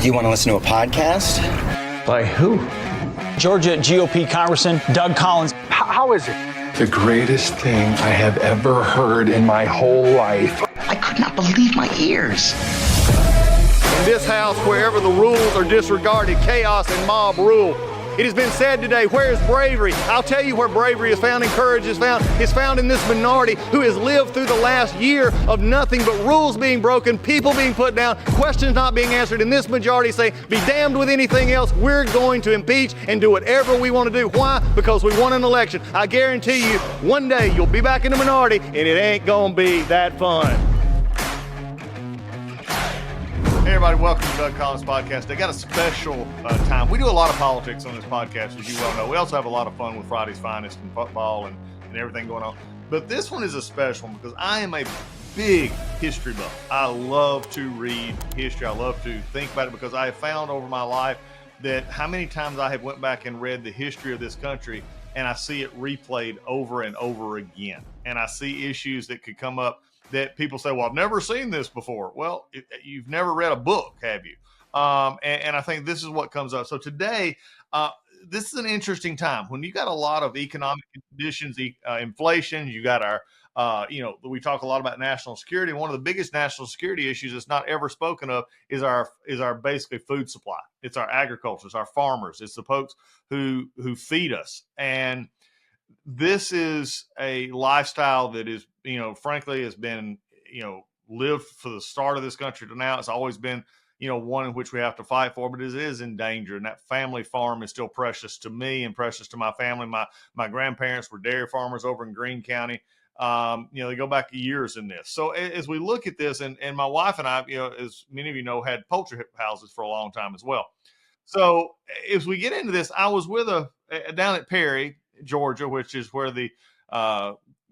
You want to listen to a podcast? By who? Georgia GOP Congressman Doug Collins. How is it? The greatest thing I have ever heard in my whole life. I could not believe my ears. In this house, wherever the rules are disregarded, chaos and mob rule. It has been said today, where is bravery? I'll tell you where bravery is found and courage is found. It's found in this minority who has lived through the last year of nothing but rules being broken, people being put down, questions not being answered. And this majority say, be damned with anything else. We're going to impeach and do whatever we want to do. Why? Because we won an election. I guarantee you, one day you'll be back in the minority and it ain't going to be that fun. Hey everybody, welcome to Doug Collins Podcast. They got a special time. We do a lot of politics on this podcast, as you well know. We also have a lot of fun with Friday's Finest and football and everything going on. But this one is a special one because I am a big history buff. I love to read history. I love to think about it because I have found over my life that how many times I have went back and read the history of this country and I see it replayed over and over again. And I see issues that could come up that people say, well, I've never seen this before. Well, you've never read a book, have you? And I think this is what comes up. So today, this is an interesting time when you got a lot of economic conditions, inflation. You got our, we talk a lot about national security. One of the biggest national security issues that's not ever spoken of is our basically food supply. It's our agriculture, it's our farmers, it's the folks who feed us. And this is a lifestyle that is, frankly, has been, lived for the start of this country to now. It's always been, one in which we have to fight for, but it is in danger. And that family farm is still precious to me and precious to my family. My grandparents were dairy farmers over in Greene County. They go back years in this. So as we look at this, and my wife and I, as many of you know, had poultry houses for a long time as well. So as we get into this, I was with down at Perry, Georgia, which is where the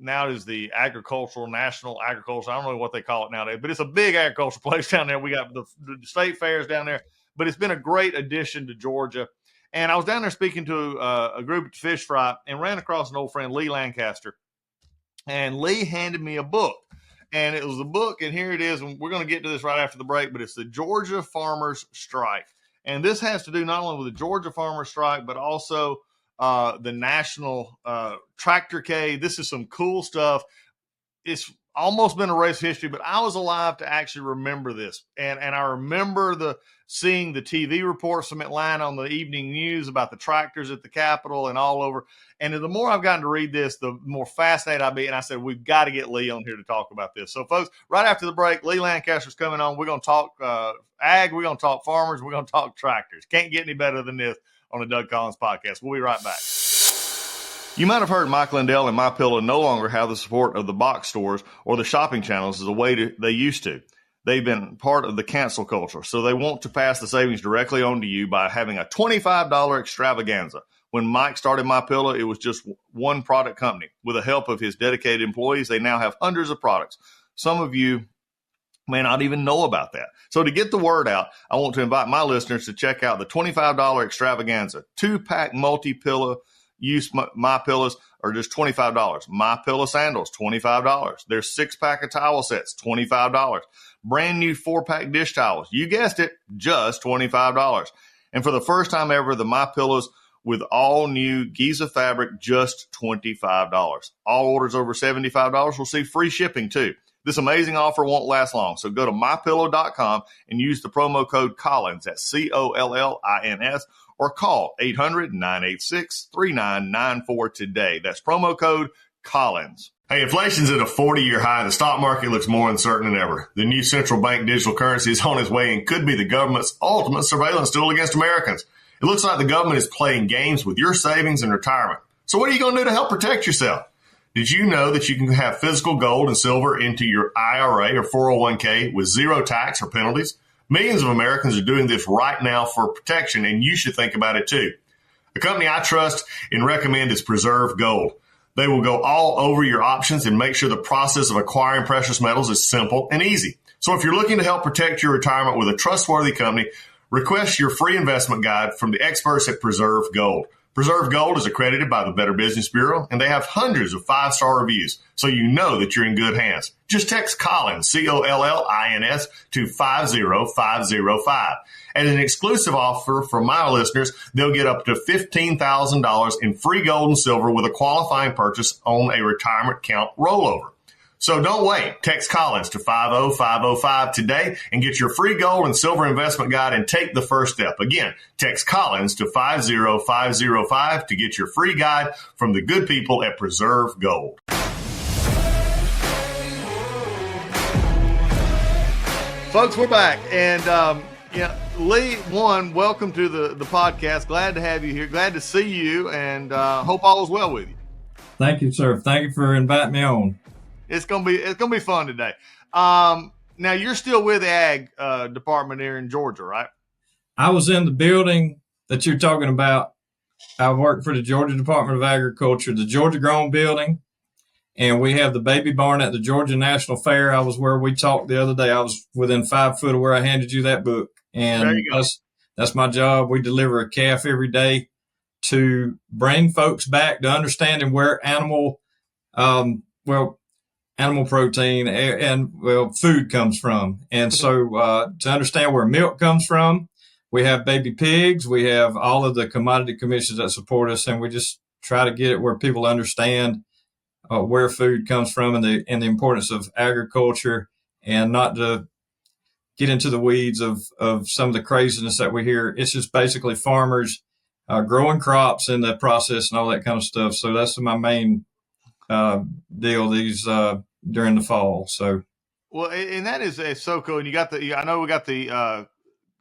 now is the national agriculture. I don't know what they call it nowadays, but it's a big agricultural place down there. We got the state fairs down there, but it's been a great addition to Georgia. And I was down there speaking to a group at Fish Fry and ran across an old friend, Lee Lancaster. And Lee handed me a book. And it was a book, and here it is. And we're going to get to this right after the break, but it's the Georgia Farmers Strike. And this has to do not only with the Georgia Farmers Strike, but also the National Tractorcade. This is some cool stuff. It's almost been erased history, but I was alive to actually remember this. And I remember seeing the TV reports from Atlanta on the evening news about the tractors at the Capitol and all over. And the more I've gotten to read this, the more fascinated I've been. And I said, we've got to get Lee on here to talk about this. So, folks, right after the break, Lee Lancaster's coming on. We're going to talk ag. We're going to talk farmers. We're going to talk tractors. Can't get any better than this on the Doug Collins Podcast. We'll be right back. You might have heard Mike Lindell and MyPillow no longer have the support of the box stores or the shopping channels as the way they used to. They've been part of the cancel culture, so they want to pass the savings directly on to you by having a $25 extravaganza. When Mike started MyPillow, it was just one product company. With the help of his dedicated employees, they now have hundreds of products. Some of you may not even know about that. So to get the word out, I want to invite my listeners to check out the $25 extravaganza. 2-pack multi-pillow use My Pillows are just $25. My Pillow sandals, $25. There's 6-pack of towel sets, $25. Brand new 4-pack dish towels. You guessed it, just $25. And for the first time ever, the My Pillows with all new Giza fabric, just $25. All orders over $75 will see free shipping too. This amazing offer won't last long, so go to mypillow.com and use the promo code Collins, that's COLLINS, or call 800-986-3994 today. That's promo code Collins. Hey, inflation's at a 40-year high. The stock market looks more uncertain than ever. The new central bank digital currency is on its way and could be the government's ultimate surveillance tool against Americans. It looks like the government is playing games with your savings and retirement. So what are you going to do to help protect yourself? Did you know that you can have physical gold and silver into your IRA or 401k with zero tax or penalties? Millions of Americans are doing this right now for protection, and you should think about it too. A company I trust and recommend is Preserve Gold. They will go all over your options and make sure the process of acquiring precious metals is simple and easy. So if you're looking to help protect your retirement with a trustworthy company, request your free investment guide from the experts at Preserve Gold. Preserve Gold is accredited by the Better Business Bureau, and they have hundreds of 5-star reviews, so you know that you're in good hands. Just text Collins, Collins, to 50505. As an exclusive offer for my listeners, they'll get up to $15,000 in free gold and silver with a qualifying purchase on a retirement account rollover. So don't wait. Text Collins to 50505 today and get your free gold and silver investment guide and take the first step. Again, text Collins to 50505 to get your free guide from the good people at Preserve Gold. Folks, we're back. And, Lee, welcome to the podcast. Glad to have you here. Glad to see you, and hope all is well with you. Thank you, sir. Thank you for inviting me on. It's gonna be fun today. Now you're still with the Ag department here in Georgia, right? I was in the building that you're talking about. I work for the Georgia Department of Agriculture, the Georgia Grown Building, and we have the baby barn at the Georgia National Fair. I was where we talked the other day. I was within 5 foot of where I handed you that book, and that's my job. We deliver a calf every day to bring folks back to understanding where animal protein and food comes from. And so to understand where milk comes from, we have baby pigs, we have all of the commodity commissions that support us, and we just try to get it where people understand where food comes from and the importance of agriculture, and not to get into the weeds of some of the craziness that we hear. It's just basically farmers growing crops in the process and all that kind of stuff. So that's my main deal during the fall. So, well, and that is so cool. And I know we got the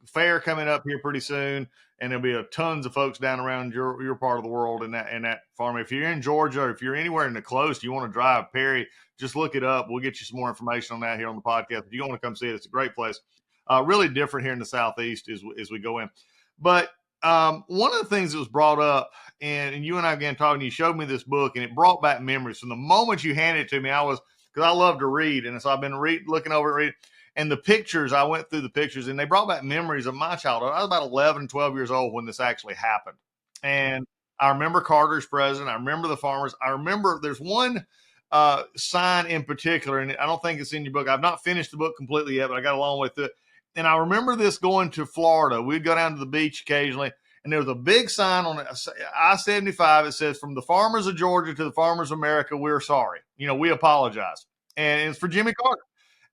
fair coming up here pretty soon, and there'll be tons of folks down around your part of the world in that farm. If you're in Georgia, or if you're anywhere in the close, you want to drive Perry, just look it up. We'll get you some more information on that here on the podcast. If you want to come see it, it's a great place. Really different here in the Southeast as we go in. But one of the things that was brought up, and you and I began talking, you showed me this book, and it brought back memories. From the moment you handed it to me, because I love to read, and so I've been looking over it, reading, and the pictures, I went through the pictures, and they brought back memories of my childhood. I was about 11, 12 years old when this actually happened. And I remember Carter's president. I remember the farmers. I remember there's one sign in particular, and I don't think it's in your book. I've not finished the book completely yet, but I got a long way through it. And I remember this going to Florida. We'd go down to the beach occasionally, and there was a big sign on I-75. It says, "From the farmers of Georgia to the farmers of America, we're sorry. We apologize." And it's for Jimmy Carter.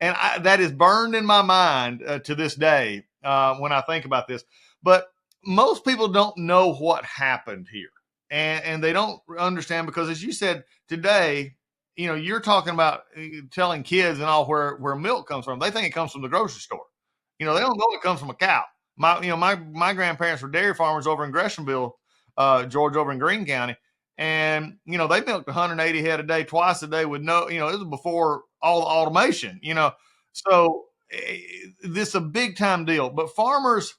And that is burned in my mind to this day when I think about this. But most people don't know what happened here. And they don't understand, because, as you said today, you're talking about telling kids and all where milk comes from. They think it comes from the grocery store. They don't know it comes from a cow. My grandparents were dairy farmers over in Greshamville, Georgia, over in Greene County. And, they milked 180 head a day, twice a day with no, it was before all the automation, So this is a big time deal. But farmers,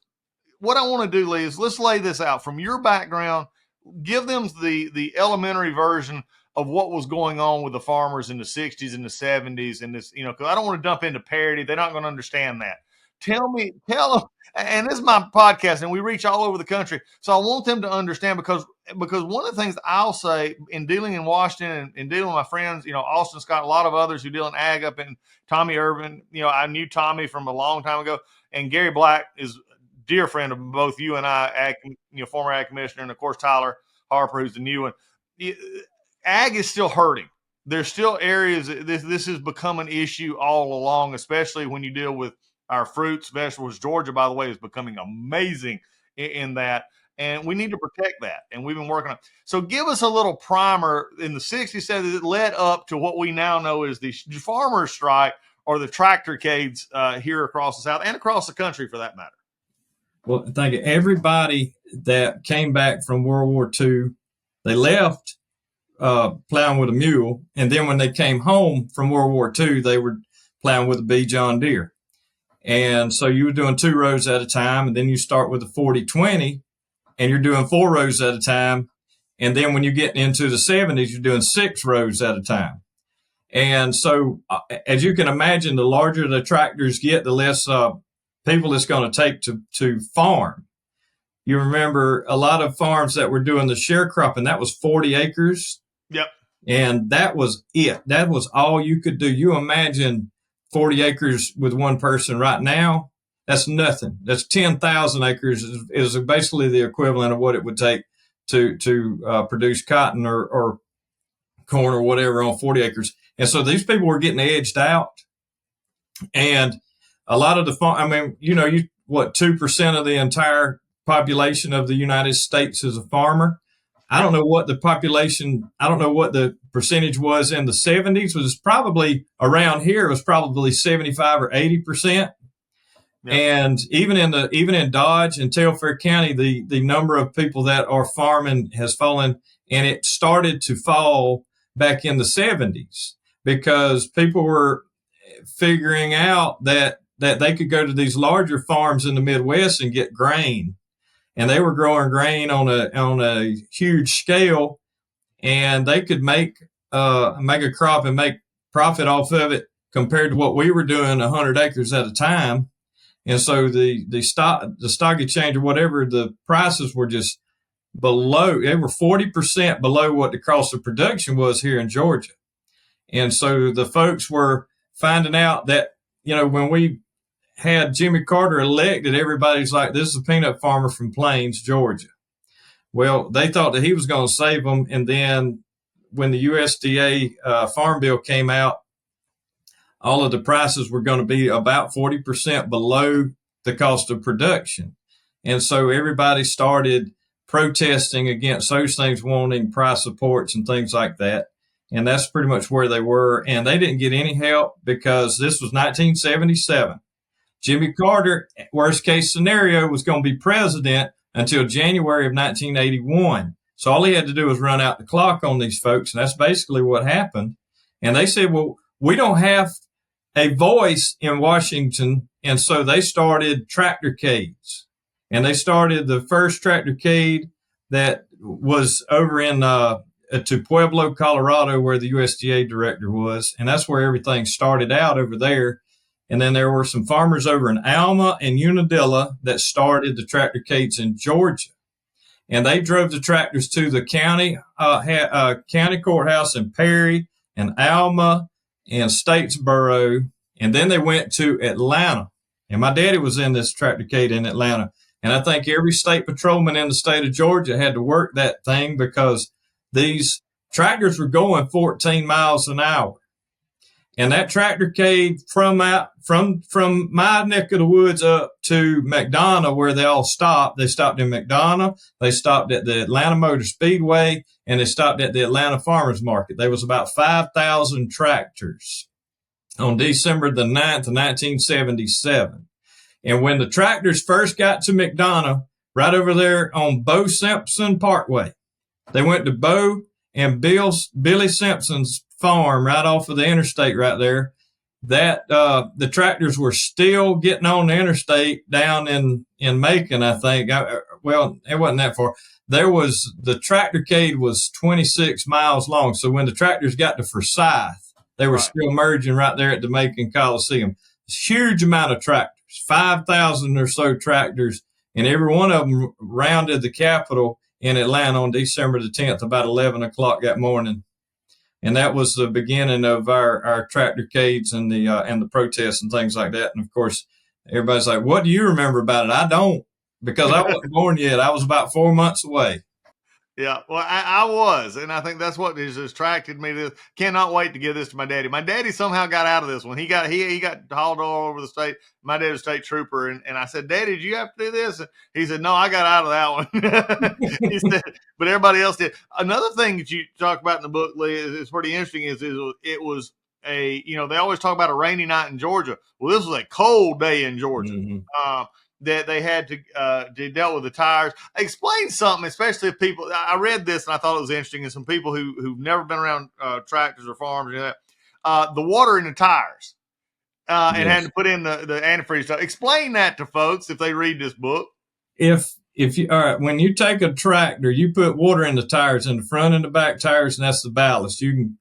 what I want to do, Lee, is let's lay this out from your background. Give them the elementary version of what was going on with the farmers in the 60s and the 70s. And this, because I don't want to dump into parody. They're not going to understand that. Tell them, and this is my podcast, and we reach all over the country. So I want them to understand, because one of the things I'll say in dealing in Washington and dealing with my friends, Austin Scott, a lot of others who deal in ag up in Tommy Irvin, I knew Tommy from a long time ago, and Gary Black is a dear friend of both you and I, former ag commissioner, and of course, Tyler Harper, who's the new one. Ag is still hurting. There's still areas, this has become an issue all along, especially when you deal with our fruits, vegetables. Georgia, by the way, is becoming amazing in that, and we need to protect that. And we've been working on. So give us a little primer. In the 60s, 70s, it led up to what we now know is the farmers' strike, or the tractorcades here across the South and across the country, for that matter. Well, thank you. Everybody that came back from World War II, they left plowing with a mule, and then when they came home from World War II, they were plowing with a B John Deere. And so you were doing 2 rows at a time, and then you start with a 40-20, and you're doing 4 rows at a time. And then when you get into the 70s, you're doing 6 rows at a time. And so as you can imagine, the larger the tractors get, the less people it's going to take to farm. you remember a lot of farms that were doing the sharecropping, that was 40 acres. Yep. And that was it. That was all you could do. You imagine 40 acres with one person right now. That's nothing. That's 10,000 acres is basically the equivalent of what it would take to produce cotton or corn or whatever on 40 acres. And so these people were getting edged out. And a lot of the farm, I mean, 2% of the entire population of the United States is a farmer. I don't know what the percentage was in the 70s. It was probably around here. It was probably 75 or 80%. Yeah. And even in Dodge and Telfair County, the number of people that are farming has fallen, and it started to fall back in the 70s because people were figuring out that they could go to these larger farms in the Midwest and get grain. And they were growing grain on a huge scale, and they could make a crop and make profit off of it compared to what we were doing 100 acres at a time. And so the stock exchange or whatever, the prices were just below. They were 40% below what the cost of production was here in Georgia. And so the folks were finding out that, when we had Jimmy Carter elected, everybody's like, this is a peanut farmer from Plains, Georgia. Well, they thought that he was going to save them. And then when the USDA farm bill came out, all of the prices were going to be about 40% below the cost of production. And so everybody started protesting against those things, wanting price supports and things like that. And that's pretty much where they were. And they didn't get any help because this was 1977. Jimmy Carter, worst case scenario, was going to be president until January of 1981. So all he had to do was run out the clock on these folks. And that's basically what happened. And they said, well, we don't have a voice in Washington. And so they started tractorcades. And they started the first tractorcade that was over in to Pueblo, Colorado, where the USDA director was. And that's where everything started out over there. And then there were some farmers over in Alma and Unadilla that started the tractorcades in Georgia. And they drove the tractors to the county courthouse in Perry and Alma and Statesboro. And then they went to Atlanta. And my daddy was in this tractorcade in Atlanta. And I think every state patrolman in the state of Georgia had to work that thing because these tractors were going 14 miles an hour. And that tractorcade from my neck of the woods up to McDonough, where they all stopped. They stopped in McDonough. They stopped at the Atlanta Motor Speedway, and they stopped at the Atlanta Farmers Market. There was about 5,000 tractors on December the 9th of 1977. And when the tractors first got to McDonough, right over there on Bo Simpson Parkway, they went to Bo and Billy Simpson's farm right off of the interstate right there. That the tractors were still getting on the interstate down in Macon, I think. Well, it wasn't that far. The tractorcade was 26 miles long. So when the tractors got to Forsyth, they were still merging right there at the Macon Coliseum. Huge amount of tractors, 5,000 or so tractors, and every one of them rounded the Capitol in Atlanta on December the 10th, about 11 o'clock that morning. And that was the beginning of our tractorcades and the protests and things like that. And of course, everybody's like, what do you remember about it? I don't, because I wasn't born yet. I was about 4 months away. Yeah, well, I was, and I think that's what has attracted me to this. Cannot wait to give this to my daddy. My daddy somehow got out of this one. He got hauled all over the state. My dad was a state trooper, and I said, Daddy, did you have to do this? And he said, no, I got out of that one. He said, but everybody else did. Another thing that you talk about in the book, Lee, is pretty interesting. Is it was they always talk about a rainy night in Georgia. Well, this was a cold day in Georgia. Mm-hmm. That they had to deal with the tires. Explain something, especially if people. I read this and I thought it was interesting. And some people who've never been around tractors or farms or that, the water in the tires, and had to put in the antifreeze stuff. Explain that to folks if they read this book. If you all right, when you take a tractor, you put water in the tires, in the front and the back tires, and that's the ballast. You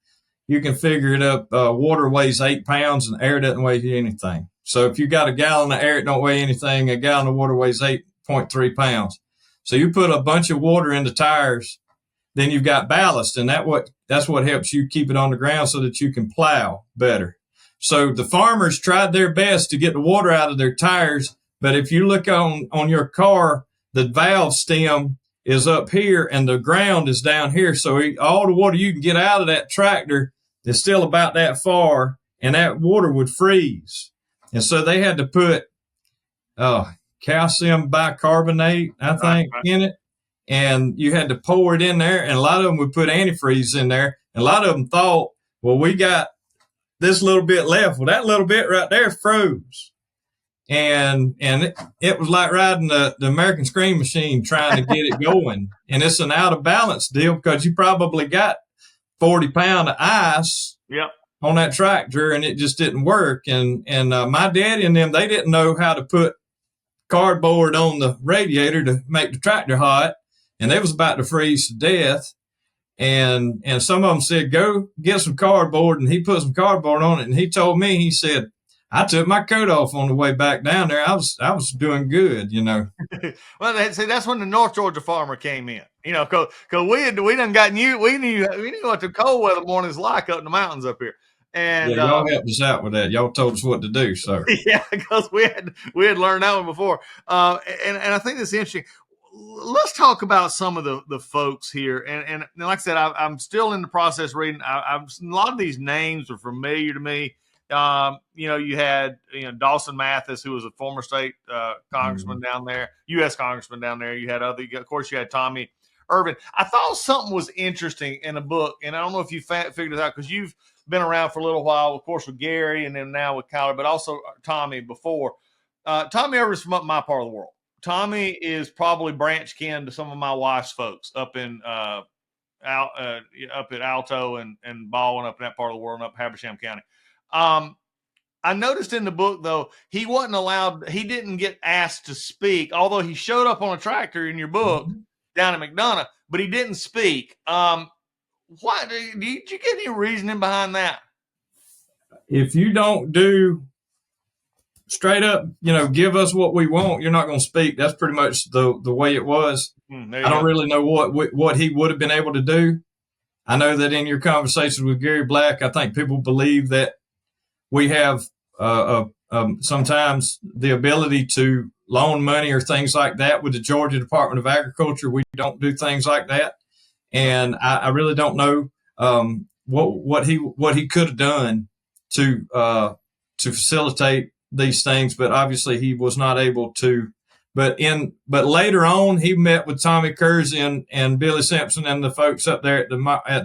can figure it up. Water weighs 8 pounds, and air doesn't weigh anything. So if you got a gallon of air, it don't weigh anything. A gallon of water weighs 8.3 pounds. So you put a bunch of water in the tires, then you've got ballast, and that's what helps you keep it on the ground so that you can plow better. So the farmers tried their best to get the water out of their tires, but if you look on your car, the valve stem is up here and the ground is down here. So all the water you can get out of that tractor is still about that far, and that water would freeze. And so they had to put calcium bicarbonate, I think, in it. And you had to pour it in there. And a lot of them would put antifreeze in there. And a lot of them thought, well, we got this little bit left. Well, that little bit right there froze. And it was like riding the American Scream Machine trying to get it going. And it's an out of balance deal because you probably got 40 pounds of ice on that tractor and it just didn't work. And my daddy and them, they didn't know how to put cardboard on the radiator to make the tractor hot. And they was about to freeze to death. And some of them said, go get some cardboard. And he put some cardboard on it. And he told me, he said, I took my coat off on the way back down there. I was doing good, you know. Well, see, that's when the North Georgia farmer came in, you know, cause we done gotten we knew what the cold weather mornings like up in the mountains up here. And yeah, y'all helped us out with that. Y'all told us what to do, sir. Yeah, because we had learned that one before. And I think that's interesting. Let's talk about some of the folks here. And like I said, I'm still in the process reading. A lot of these names are familiar to me. You had Dawson Mathis, who was a former state congressman down there, U.S. congressman down there. You had of course, you had Tommy Irvin. I thought something was interesting in a book, and I don't know if you figured it out because you've been around for a little while, of course, with Gary and then now with Kyler, but also Tommy before. Tommy Irvin's from up my part of the world. Tommy is probably branch kin to some of my wife's folks up in up at Alto and Baldwin, up in that part of the world, and up Habersham County. I noticed in the book, though, he wasn't allowed, he didn't get asked to speak, although he showed up on a tractor in your book down in McDonough, but he didn't speak. Why did you get any reasoning behind that? If you don't do straight up, give us what we want, you're not going to speak. That's pretty much the way it was. I don't really know what he would have been able to do. I know that in your conversations with Gary Black, I think people believe that we have sometimes the ability to loan money or things like that with the Georgia Department of Agriculture. We don't do things like that. And I really don't know what he could have done to facilitate these things, but obviously he was not able to. But later on, he met with Tommy Kersey and Billy Simpson and the folks up there at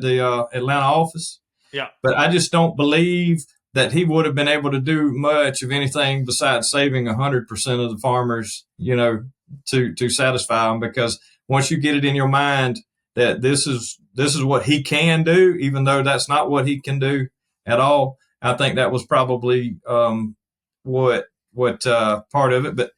the Atlanta office. Yeah. But I just don't believe that he would have been able to do much of anything besides saving 100% of the farmers, to satisfy them. Because once you get it in your mind that this is what he can do, even though that's not what he can do at all, I think that was probably what part of it. But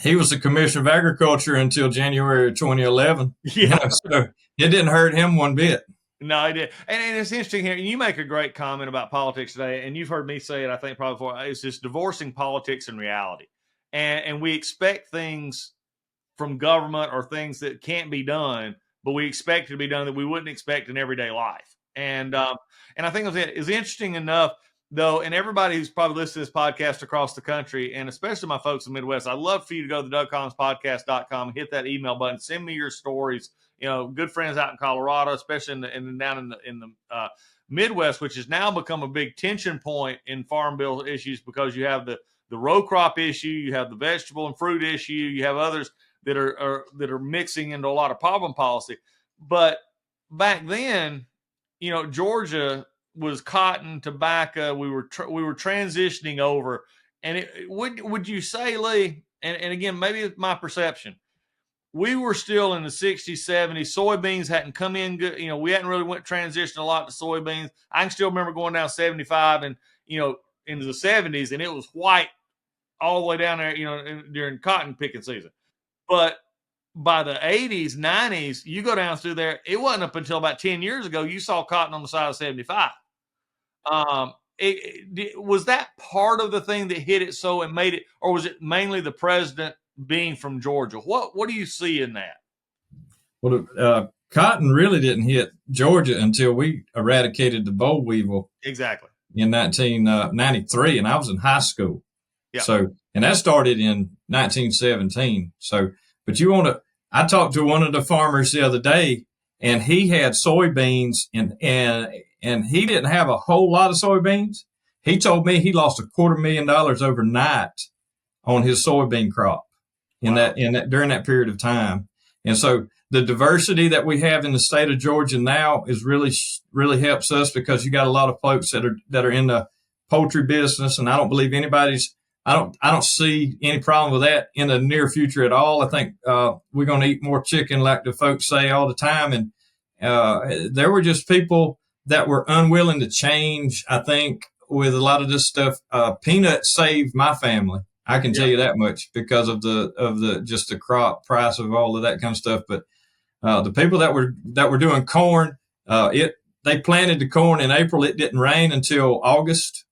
he was the Commissioner of Agriculture until January 2011. Yeah. So it didn't hurt him one bit. No, I did. And it's interesting here. You make a great comment about politics today, and you've heard me say it, I think, probably before. It's just divorcing politics and reality. And we expect things from government or things that can't be done, but we expect it to be done that we wouldn't expect in everyday life. And I think it's interesting enough, though, and everybody who's probably listened to this podcast across the country, and especially my folks in the Midwest, I'd love for you to go to DougCollinsPodcast.com, hit that email button, send me your stories. Good friends out in Colorado, especially down in the Midwest, which has now become a big tension point in farm bill issues because you have the row crop issue, you have the vegetable and fruit issue, you have others that are mixing into a lot of problem policy. But back then, Georgia was cotton, tobacco. We were transitioning over, and would you say, Lee? And again, maybe it's my perception. We were still in the 60s, 70s. Soybeans hadn't come in good. We hadn't really transitioned a lot to soybeans. I can still remember going down 75 and, into the 70s, and it was white all the way down there, during cotton picking season. But by the 80s, 90s, you go down through there, it wasn't up until about 10 years ago you saw cotton on the side of 75. Was that part of the thing that hit it so and made it, or was it mainly the president being from Georgia. What do you see in that? Well, cotton really didn't hit Georgia until we eradicated the boll weevil Exactly. in 1993, and I was in high school. Yeah. So, and that started in 1917. So, but I talked to one of the farmers the other day, and he had soybeans, and he didn't have a whole lot of soybeans. He told me he lost $250,000 overnight on his soybean crop in Wow. that during that period of time. And so the diversity that we have in the state of Georgia now is really helps us, because you got a lot of folks that are in the poultry business, and I don't believe I don't see any problem with that in the near future at all. I think we're going to eat more chicken, like the folks say all the time. And there were just people that were unwilling to change. I think with a lot of this stuff, peanuts saved my family. I can tell you that much, because of the just the crop price of all of that kind of stuff. But the people that were doing corn, they planted the corn in April. It didn't rain until August,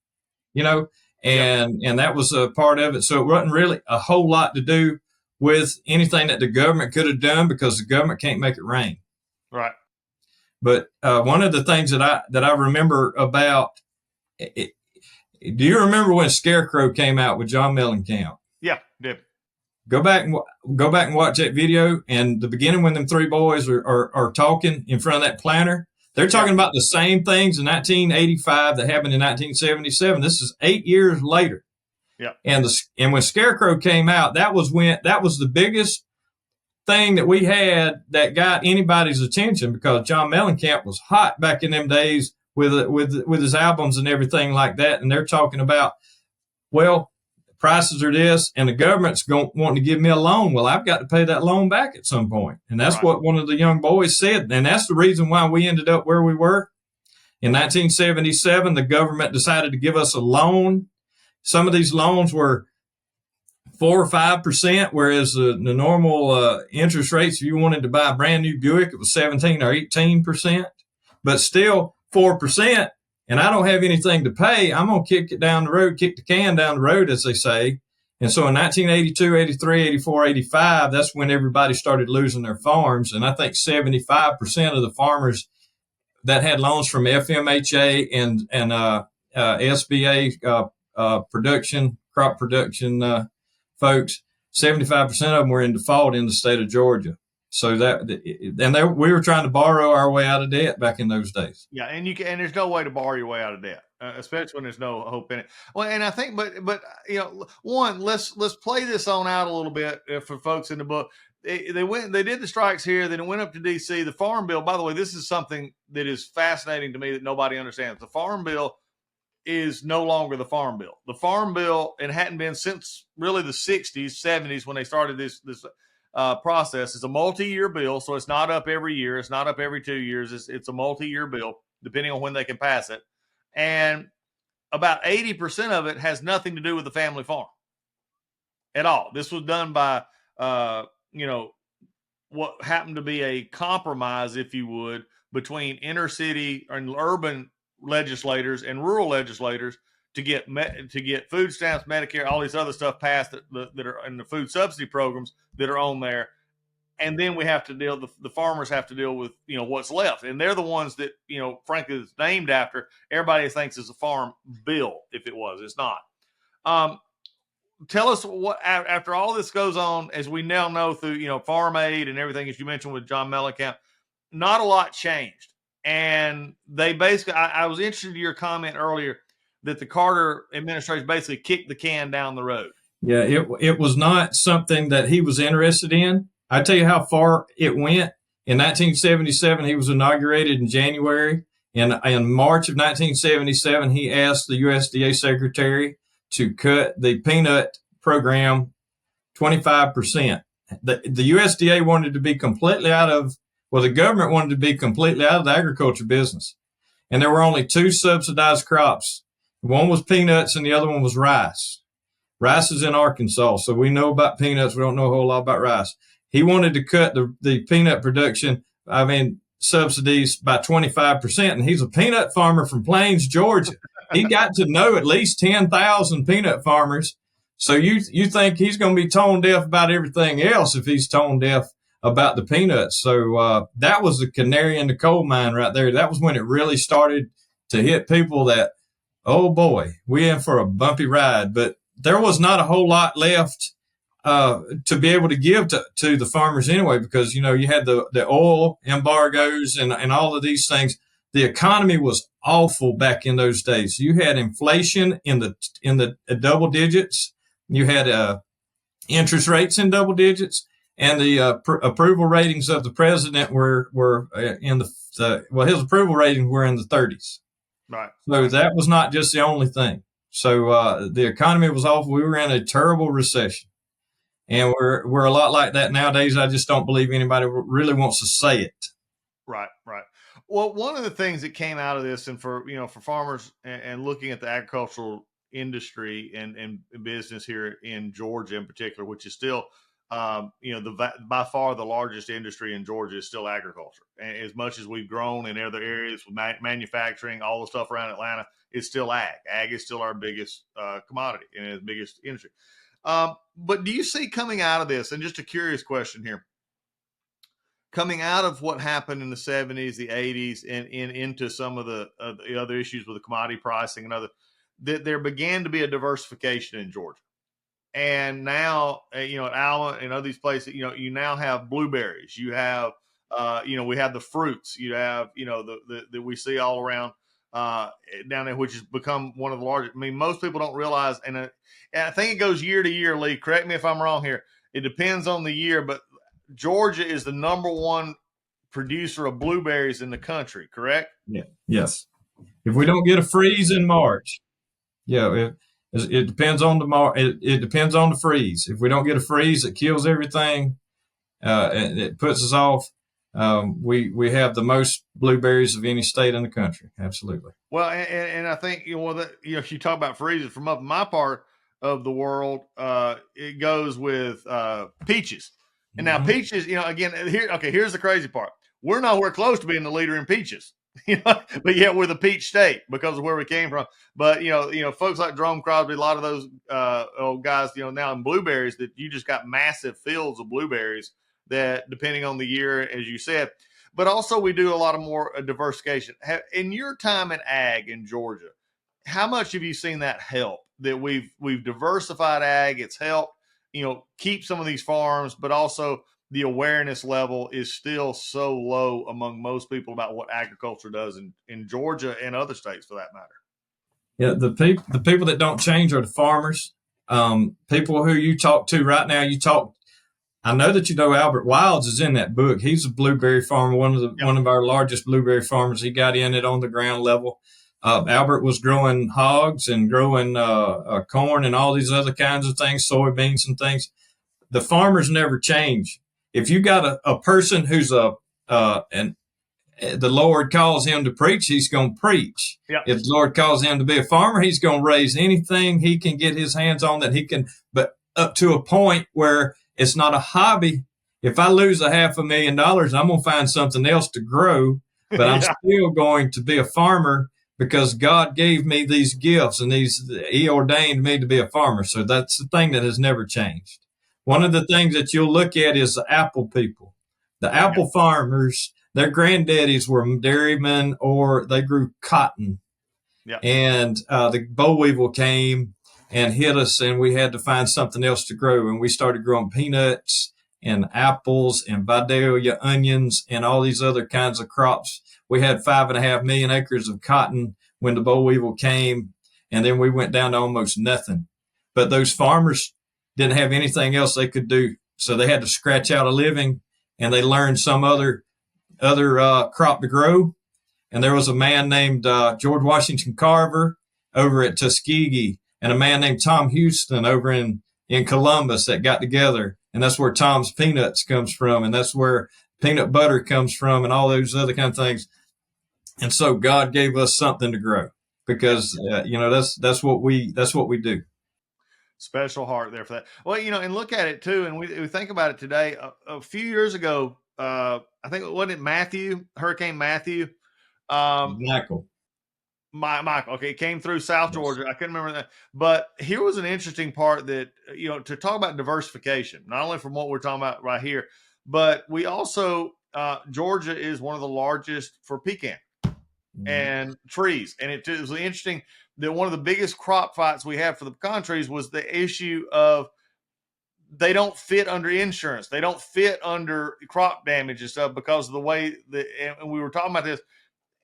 and that was a part of it. So it wasn't really a whole lot to do with anything that the government could have done, because the government can't make it rain. Right. But one of the things that I remember about it, do you remember when Scarecrow came out with John Mellencamp? Yeah, did. Go back and watch that video. And the beginning, when them three boys are talking in front of that planter, they're talking about the same things in 1985 that happened in 1977. This is 8 years later. Yeah. And when Scarecrow came out, that was the biggest thing that we had that got anybody's attention, because John Mellencamp was hot back in them days with his albums and everything like that. And they're talking about, well, prices are this, and the government's wanting to give me a loan. Well, I've got to pay that loan back at some point. And that's what one of the young boys said. And that's the reason why we ended up where we were. In 1977, the government decided to give us a loan. Some of these loans were 4 or 5%, whereas the normal interest rates, if you wanted to buy a brand new Buick, it was 17 or 18%. But still 4%. And I don't have anything to pay. I'm going to kick the can down the road, as they say. And so in 1982, 83, 84, 85, that's when everybody started losing their farms. And I think 75% of the farmers that had loans from FMHA and SBA crop production folks, 75% of them were in default in the state of Georgia. So we were trying to borrow our way out of debt back in those days. Yeah, and there's no way to borrow your way out of debt, especially when there's no hope in it. Well, and I think, but let's play this on out a little bit for folks in the book. They did the strikes here, then it went up to D.C. The Farm Bill, by the way, this is something that is fascinating to me that nobody understands. The Farm Bill is no longer the Farm Bill. The Farm Bill, it hadn't been since really the 60s, 70s when they started this process. Is a multi-year bill, so it's not up every year. It's not up every 2 years. It's a multi-year bill, depending on when they can pass it. And about 80% of it has nothing to do with the family farm at all. This was done by, what happened to be a compromise, if you would, between inner city and urban legislators and rural legislators to get food stamps, Medicare, all these other stuff passed that are in the food subsidy programs that are on there. And then we have to the farmers have to deal with, what's left. And they're the ones that, frankly, it's named after. Everybody thinks it's a farm bill. If it was, it's not. Tell us what, after all this goes on, as we now know through, farm aid and everything, as you mentioned with John Mellencamp, not a lot changed. And they basically, I was interested in your comment earlier that the Carter administration basically kicked the can down the road. Yeah, it was not something that he was interested in. I tell you how far it went. In 1977, he was inaugurated in January. And in March of 1977, he asked the USDA secretary to cut the peanut program 25%. The USDA wanted to be completely the government wanted to be completely out of the agriculture business. And there were only two subsidized crops. One was peanuts and the other one was rice. Rice is in Arkansas, so we know about peanuts. We don't know a whole lot about rice. He wanted to cut the peanut production, subsidies by 25%. And he's a peanut farmer from Plains, Georgia. He got to know at least 10,000 peanut farmers So you think he's going to be tone deaf about everything else if he's tone deaf about the peanuts? So that was the canary in the coal mine right there. That was when it really started to hit people that, oh boy, we in for a bumpy ride. But there was not a whole lot left to be able to give to the farmers anyway, because you had the oil embargoes and all of these things. The economy was awful back in those days. You had inflation in the double digits. You had interest rates in double digits, and the approval ratings of the president were in his approval ratings were in the 30s. Right. So that was not just the only thing. So the economy was awful. We were in a terrible recession, and we're a lot like that nowadays. I just don't believe anybody really wants to say it. Right. Well, one of the things that came out of this, and for farmers and looking at the agricultural industry and business here in Georgia in particular, which is still, by far the largest industry in Georgia is still agriculture. And as much as we've grown in other areas with manufacturing, all the stuff around Atlanta, it's still ag. Ag is still our biggest commodity and its biggest industry. But do you see coming out of this, and just a curious question here, coming out of what happened in the 70s, the 80s, and into some of the other issues with the commodity pricing and other, there began to be a diversification in Georgia. And now, at Alma and other these places, you now have blueberries. You have, we have the fruits. You have, that we see all around down there, which has become one of the largest. I mean, most people don't realize, and I think it goes year to year, Lee. Correct me if I'm wrong here. It depends on the year, but Georgia is the number one producer of blueberries in the country, correct? Yeah. Yes. If we don't get a freeze in March, it depends on it depends on the freeze. If we don't get a freeze that kills everything, and it puts us off, we have the most blueberries of any state in the country. Absolutely. Well, and I think if you talk about freezes from up in my part of the world, it goes with peaches. And now peaches, again, here's the crazy part. We're nowhere close to being the leader in peaches, but yet we're the peach state because of where we came from. But, folks like Jerome Crosby, a lot of those old guys, now in blueberries, that you just got massive fields of blueberries that, depending on the year, as you said, but also we do a lot of more diversification. In your time in ag in Georgia, how much have you seen that help? That we've diversified ag, it's helped keep some of these farms, but also the awareness level is still so low among most people about what agriculture does in Georgia and other states for that matter. Yeah, the people that don't change are the farmers. People who you talk to right now, I know that Albert Wilds is in that book. He's a blueberry farmer, one of our largest blueberry farmers. He got in it on the ground level. Albert was growing hogs and growing corn and all these other kinds of things, soybeans and things. The farmers never change. If you got a person who's and the Lord calls him to preach, he's going to preach. Yep. If the Lord calls him to be a farmer, he's going to raise anything he can get his hands on that he can, but up to a point where it's not a hobby. If I lose $500,000, I'm going to find something else to grow, but I'm still going to be a farmer because God gave me these gifts and he ordained me to be a farmer. So that's the thing that has never changed. One of the things that you'll look at is the apple people. The apple farmers, their granddaddies were dairymen or they grew cotton. Yeah. And the boll weevil came and hit us and we had to find something else to grow. And we started growing peanuts and apples and Vidalia onions and all these other kinds of crops. We had 5.5 million acres of cotton when the boll weevil came, and then we went down to almost nothing. But those farmers didn't have anything else they could do, so they had to scratch out a living, and they learned some other crop to grow. And there was a man named George Washington Carver over at Tuskegee, and a man named Tom Houston over in Columbus that got together, and that's where Tom's Peanuts comes from, and that's where peanut butter comes from, and all those other kind of things. And so God gave us something to grow because that's what we do. Special heart there for that. Well, and look at it too, and we think about it today. A few years ago, I think wasn't it Hurricane Matthew? Michael. Michael. Okay, it came through South Yes. Georgia. I couldn't remember that. But here was an interesting part that, to talk about diversification, not only from what we're talking about right here, but we also, Georgia is one of the largest for pecan and trees. And it was interesting that one of the biggest crop fights we had for the pecan trees was the issue of they don't fit under insurance. They don't fit under crop damage and stuff because of the way that, and we were talking about this,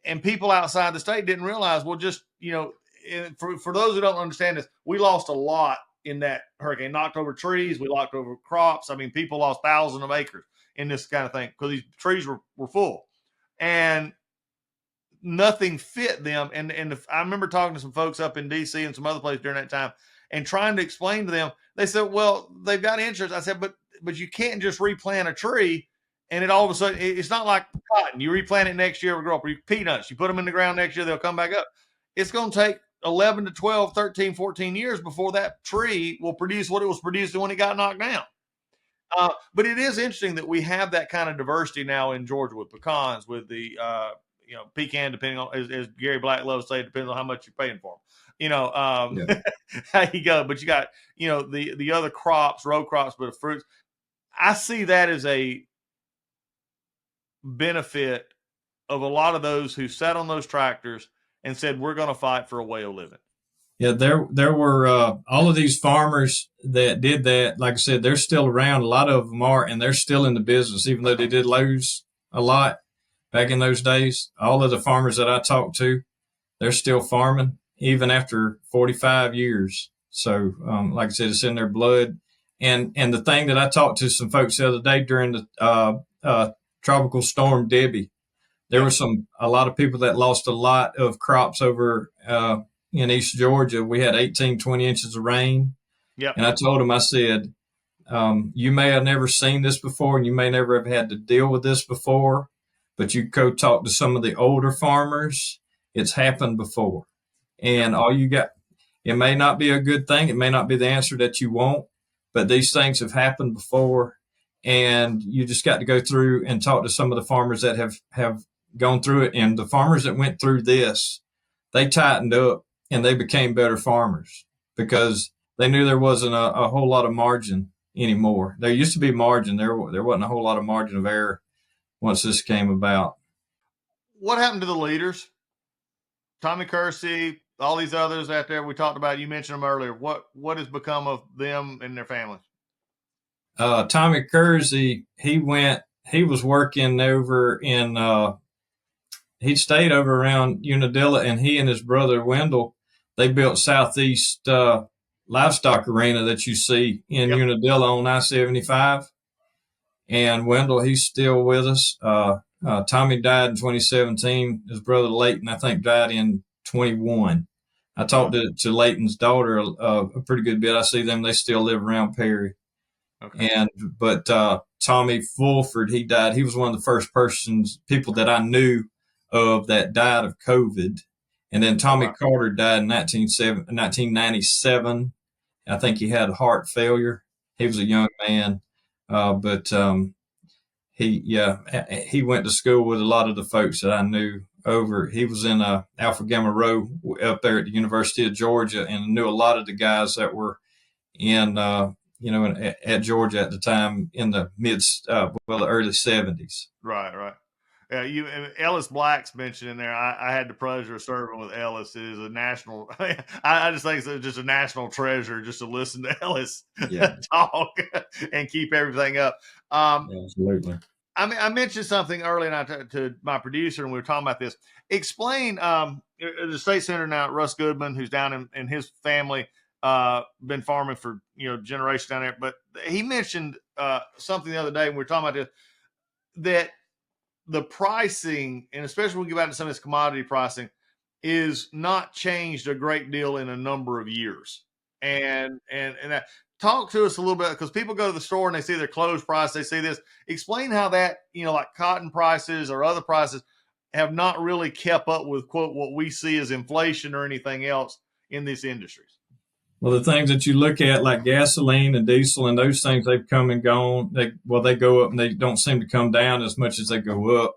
and people outside the state didn't realize, well, just, for those who don't understand this, we lost a lot in that hurricane. Knocked over trees, we knocked over crops. I mean, people lost thousands of acres in this kind of thing because these trees were full. And nothing fit them. And I remember talking to some folks up in DC and some other places during that time and trying to explain to them. They said, well, they've got insurance. I said, but you can't just replant a tree and it all of a sudden, it's not like cotton. You replant it next year, it'll grow up. Or peanuts, you put them in the ground next year, they'll come back up. It's going to take 11 to 12, 13, 14 years before that tree will produce what it was producing when it got knocked down. But it is interesting that we have that kind of diversity now in Georgia with pecans, with the pecan, depending on, as Gary Black loves to say, it depends on how much you're paying for them. How you go. But you got, the other crops, row crops, but fruits. I see that as a benefit of a lot of those who sat on those tractors and said, we're going to fight for a way of living. Yeah, there were all of these farmers that did that. Like I said, they're still around. A lot of them are, and they're still in the business, even though they did lose a lot back in those days. All of the farmers that I talked to, they're still farming, even after 45 years. So, like I said, it's in their blood. And the thing that I talked to some folks the other day during the Tropical Storm Debbie, there were a lot of people that lost a lot of crops over in East Georgia. We had 18, 20 inches of rain. Yep. And I told them, I said, you may have never seen this before and you may never have had to deal with this before, but you go talk to some of the older farmers. It's happened before. And all you got, it may not be a good thing. It may not be the answer that you want, but these things have happened before. And you just got to go through and talk to some of the farmers that have gone through it. And the farmers that went through this, they tightened up and they became better farmers because they knew there wasn't a whole lot of margin anymore. There used to be margin. There wasn't a whole lot of margin of error once this came about. What happened to the leaders? Tommy Kersey, all these others out there we talked about, you mentioned them earlier. What has become of them and their families? Tommy Kersey, he was working over in, he stayed over around Unadilla, and he and his brother Wendell, they built Southeast Livestock Arena that you see in Unadilla on I-75. And Wendell, he's still with us. Tommy died in 2017. His brother Leighton, I think, died in 21. I talked to Leighton's daughter a pretty good bit. I see them. They still live around Perry. Okay. But Tommy Fulford, he died. He was one of the first people that I knew of that died of COVID. And then Tommy Carter died in 1997. I think he had heart failure. He was a young man. But he went to school with a lot of the folks that I knew over. He was in Alpha Gamma Rho up there at the University of Georgia and knew a lot of the guys that were in, at Georgia at the time in the the early 70s. Right. Yeah, Ellis Black's mentioned in there. I had the pleasure of serving with Ellis. It is a national. I just think it's just a national treasure just to listen to Ellis talk and keep everything up. Absolutely. I mentioned something earlier to my producer, and we were talking about this. Explain the state senator now, Russ Goodman, who's down in his family, been farming for generations down there. But he mentioned something the other day when we were talking about this, that the pricing, and especially when we get back to some of this commodity pricing, is not changed a great deal in a number of years. And that, talk to us a little bit, because people go to the store and they see their clothes price, they see this. Explain how that, like cotton prices or other prices have not really kept up with, quote, what we see as inflation or anything else in these industries. Well, the things that you look at, like gasoline and diesel and those things, they've come and gone. They go up and they don't seem to come down as much as they go up.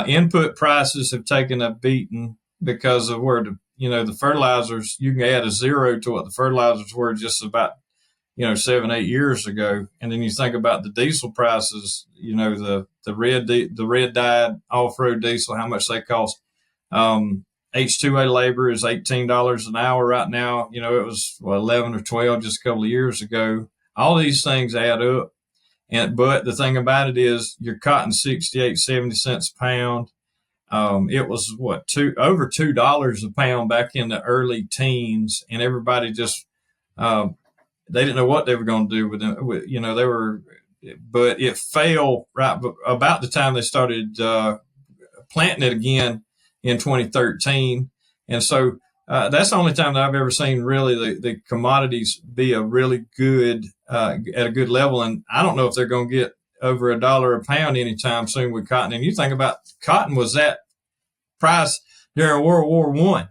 Input prices have taken a beating. because of where the fertilizers, you can add a zero to what the fertilizers were just about 7-8 years ago. And then you think about the diesel prices, the red dyed off-road diesel, how much they cost. H2A labor is $18 an hour right now. It was 11 or 12 just a couple of years ago. All these things add up. But the thing about it is your cotton 68, 70 cents a pound. It was over $2 a pound back in the early teens, and everybody just, they didn't know what they were going to do with them. But it fell right about the time they started, planting it again in 2013. And so, that's the only time that I've ever seen really the commodities be a really good, at a good level. And I don't know if they're going to get over $1 a pound anytime soon with cotton. And you think about cotton was that price during World War I.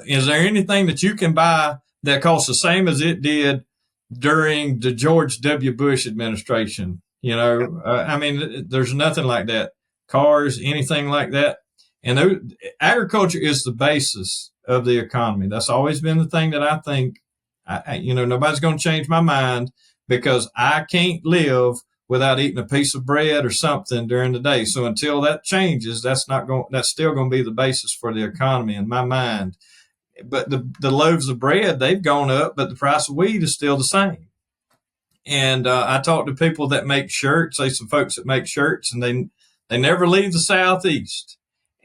Is there anything that you can buy that costs the same as it did during the George W. Bush administration? There's nothing like that. Cars, anything like that. And agriculture is the basis of the economy. That's always been the thing that I think, nobody's going to change my mind, because I can't live without eating a piece of bread or something during the day. So until that changes, that's still going to be the basis for the economy in my mind. But the loaves of bread, they've gone up, but the price of wheat is still the same. And I talk to people that make shirts. There's some folks that make shirts, and they never leave the Southeast.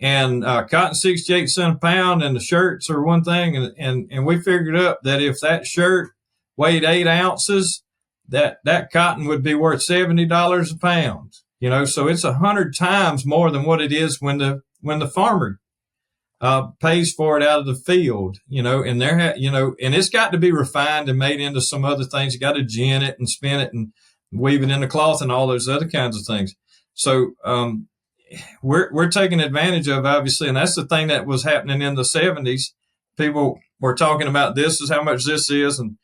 And cotton 68 cents a pound, and the shirts are one thing. And we figured up that if that shirt weighed 8 ounces, that cotton would be worth $70 a pound. So it's 100 times more than what it is when the farmer pays for it out of the field. And and it's got to be refined and made into some other things. You got to gin it and spin it and weave it in the cloth and all those other kinds of things. So we're taking advantage of, obviously, and that's the thing that was happening in the 70s. People were talking about this is how much this is, and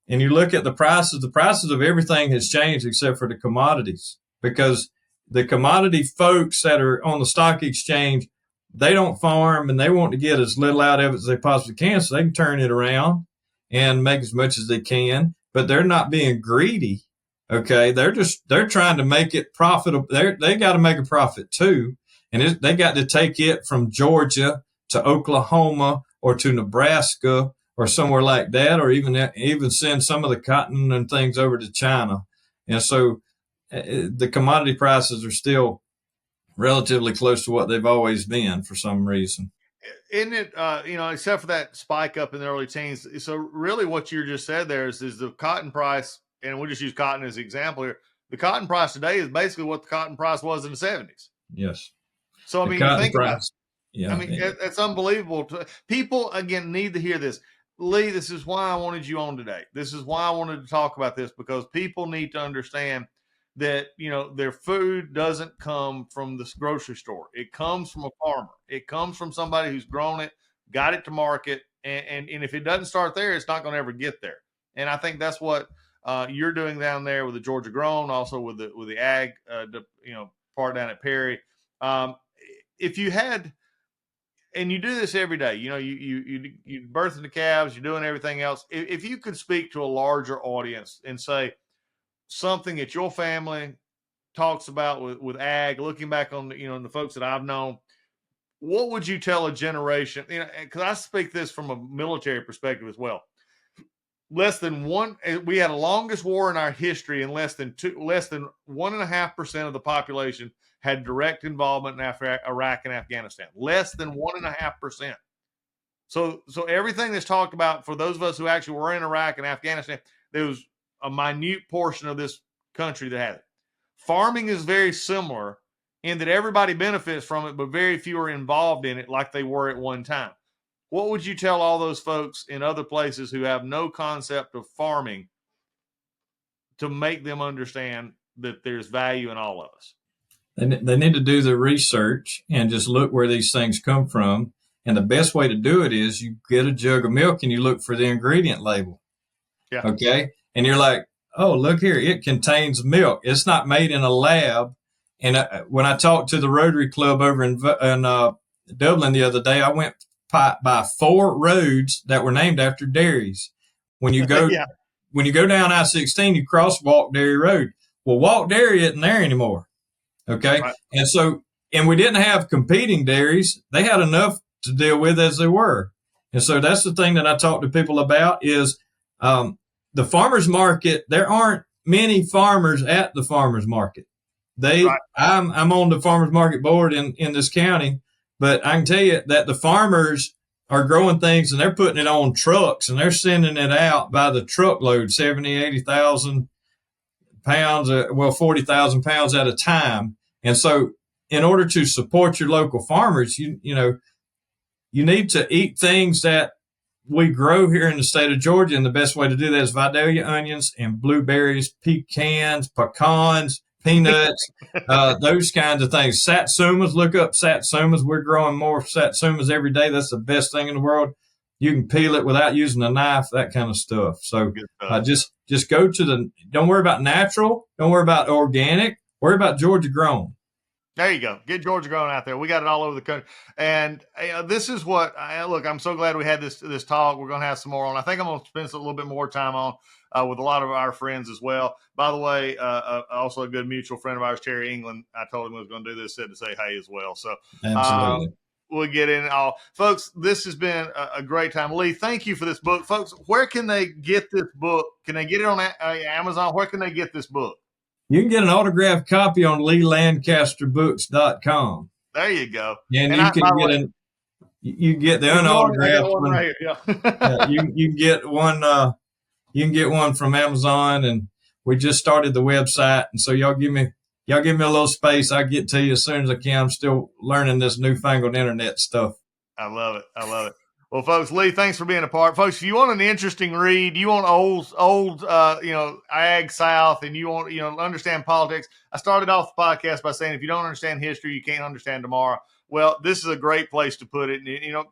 you look at the prices of everything has changed except for the commodities, because the commodity folks that are on the stock exchange, they don't farm, and they want to get as little out of it as they possibly can so they can turn it around and make as much as they can, but they're not being greedy. Okay. They're trying to make it profitable. They got to make a profit too. And they got to take it from Georgia to Oklahoma or to Nebraska or somewhere like that, or even send some of the cotton and things over to China. And so the commodity prices are still relatively close to what they've always been for some reason. Isn't it, except for that spike up in the early teens. So really what you just said there is the cotton price, and we'll just use cotton as an example here. The cotton price today is basically what the cotton price was in the 70s. Yes. So, you think about it. Yeah. It's unbelievable. People, again, need to hear this. Lee, this is why I wanted you on today. This is why I wanted to talk about this, because people need to understand that, their food doesn't come from the grocery store. It comes from a farmer. It comes from somebody who's grown it, got it to market. And if it doesn't start there, it's not going to ever get there. And I think that's what you're doing down there with the Georgia Grown, also with the ag, part down at Perry. If you had, and you do this every day, you birthing the calves, you're doing everything else. If you could speak to a larger audience and say something that your family talks about with ag, looking back on the folks that I've known, what would you tell a generation? Because I speak this from a military perspective as well. We had the longest war in our history, and less than 1.5% of the population had direct involvement in Iraq and Afghanistan. Less than 1.5%. So everything that's talked about, for those of us who actually were in Iraq and Afghanistan, there was a minute portion of this country that had it. Farming is very similar in that everybody benefits from it, but very few are involved in it like they were at one time. What would you tell all those folks in other places who have no concept of farming to make them understand that there's value in all of us? They need to do the research and just look where these things come from. And the best way to do it is you get a jug of milk and you look for the ingredient label. Yeah. Okay. And you're like, oh, look here, it contains milk. It's not made in a lab. And when I talked to the Rotary Club over in Dublin the other day. I went by 4 roads that were named after dairies. When you go Yeah. when you go down I-16, you cross Walk Dairy Road. Well, Walk Dairy isn't there anymore. Okay, Right. and we didn't have competing dairies. They had enough to deal with as they were. And so that's the thing that I talk to people about is the farmers market. There aren't many farmers at the farmers market. Right. I'm on the farmers market board in this county, but I can tell you that the farmers are growing things and they're putting it on trucks and they're sending it out by the truckload, 70, 80,000 pounds, 40,000 pounds at a time. And so in order to support your local farmers, you need to eat things that we grow here in the state of Georgia. And the best way to do that is Vidalia onions and blueberries, pecans, pecans, peanuts, those kinds of things. Satsumas, look up satsumas. We're growing more satsumas every day. That's the best thing in the world. You can peel it without using a knife, that kind of stuff. So just go to don't worry about natural. Don't worry about organic. Worry about Georgia grown. There you go. Get Georgia grown out there. We got it all over the country. And this is what look, I'm so glad we had this talk. We're going to have some more on. I think I'm going to spend a little bit more time on with a lot of our friends as well. By the way, also a good mutual friend of ours, Terry England. I told him I was going to do this, said to say hey as well. So Absolutely. We'll get in it all. Folks, this has been a great time. Lee, thank you for this book. Folks, where can they get this book? Can they get it on Amazon? Where can they get this book? You can get an autographed copy on LeeLancasterBooks.com. There you go. And you get the unautographed one. Right here. You can get one. You can get one from Amazon, and we just started the website. And so y'all give me a little space. I'll get to you as soon as I can. I'm still learning this newfangled internet stuff. I love it. Well, folks, Lee, thanks for being a part. Folks, if you want an interesting read, you want old, ag South, and you want, understand politics. I started off the podcast by saying, if you don't understand history, you can't understand tomorrow. Well, this is a great place to put it. And,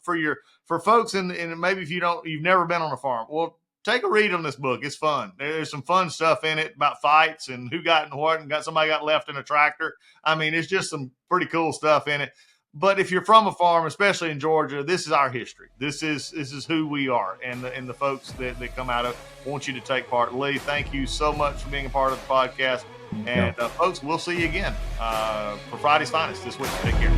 for folks, and maybe if you've never been on a farm, well, take a read on this book. It's fun. There's some fun stuff in it about fights and who got in what and somebody got left in a tractor. I mean, it's just some pretty cool stuff in it. But if you're from a farm, especially in Georgia, this is our history. This is who we are, and the folks that come out of it want you to take part. Lee, thank you so much for being a part of the podcast. And folks, we'll see you again for Friday's Finest this week. Take care.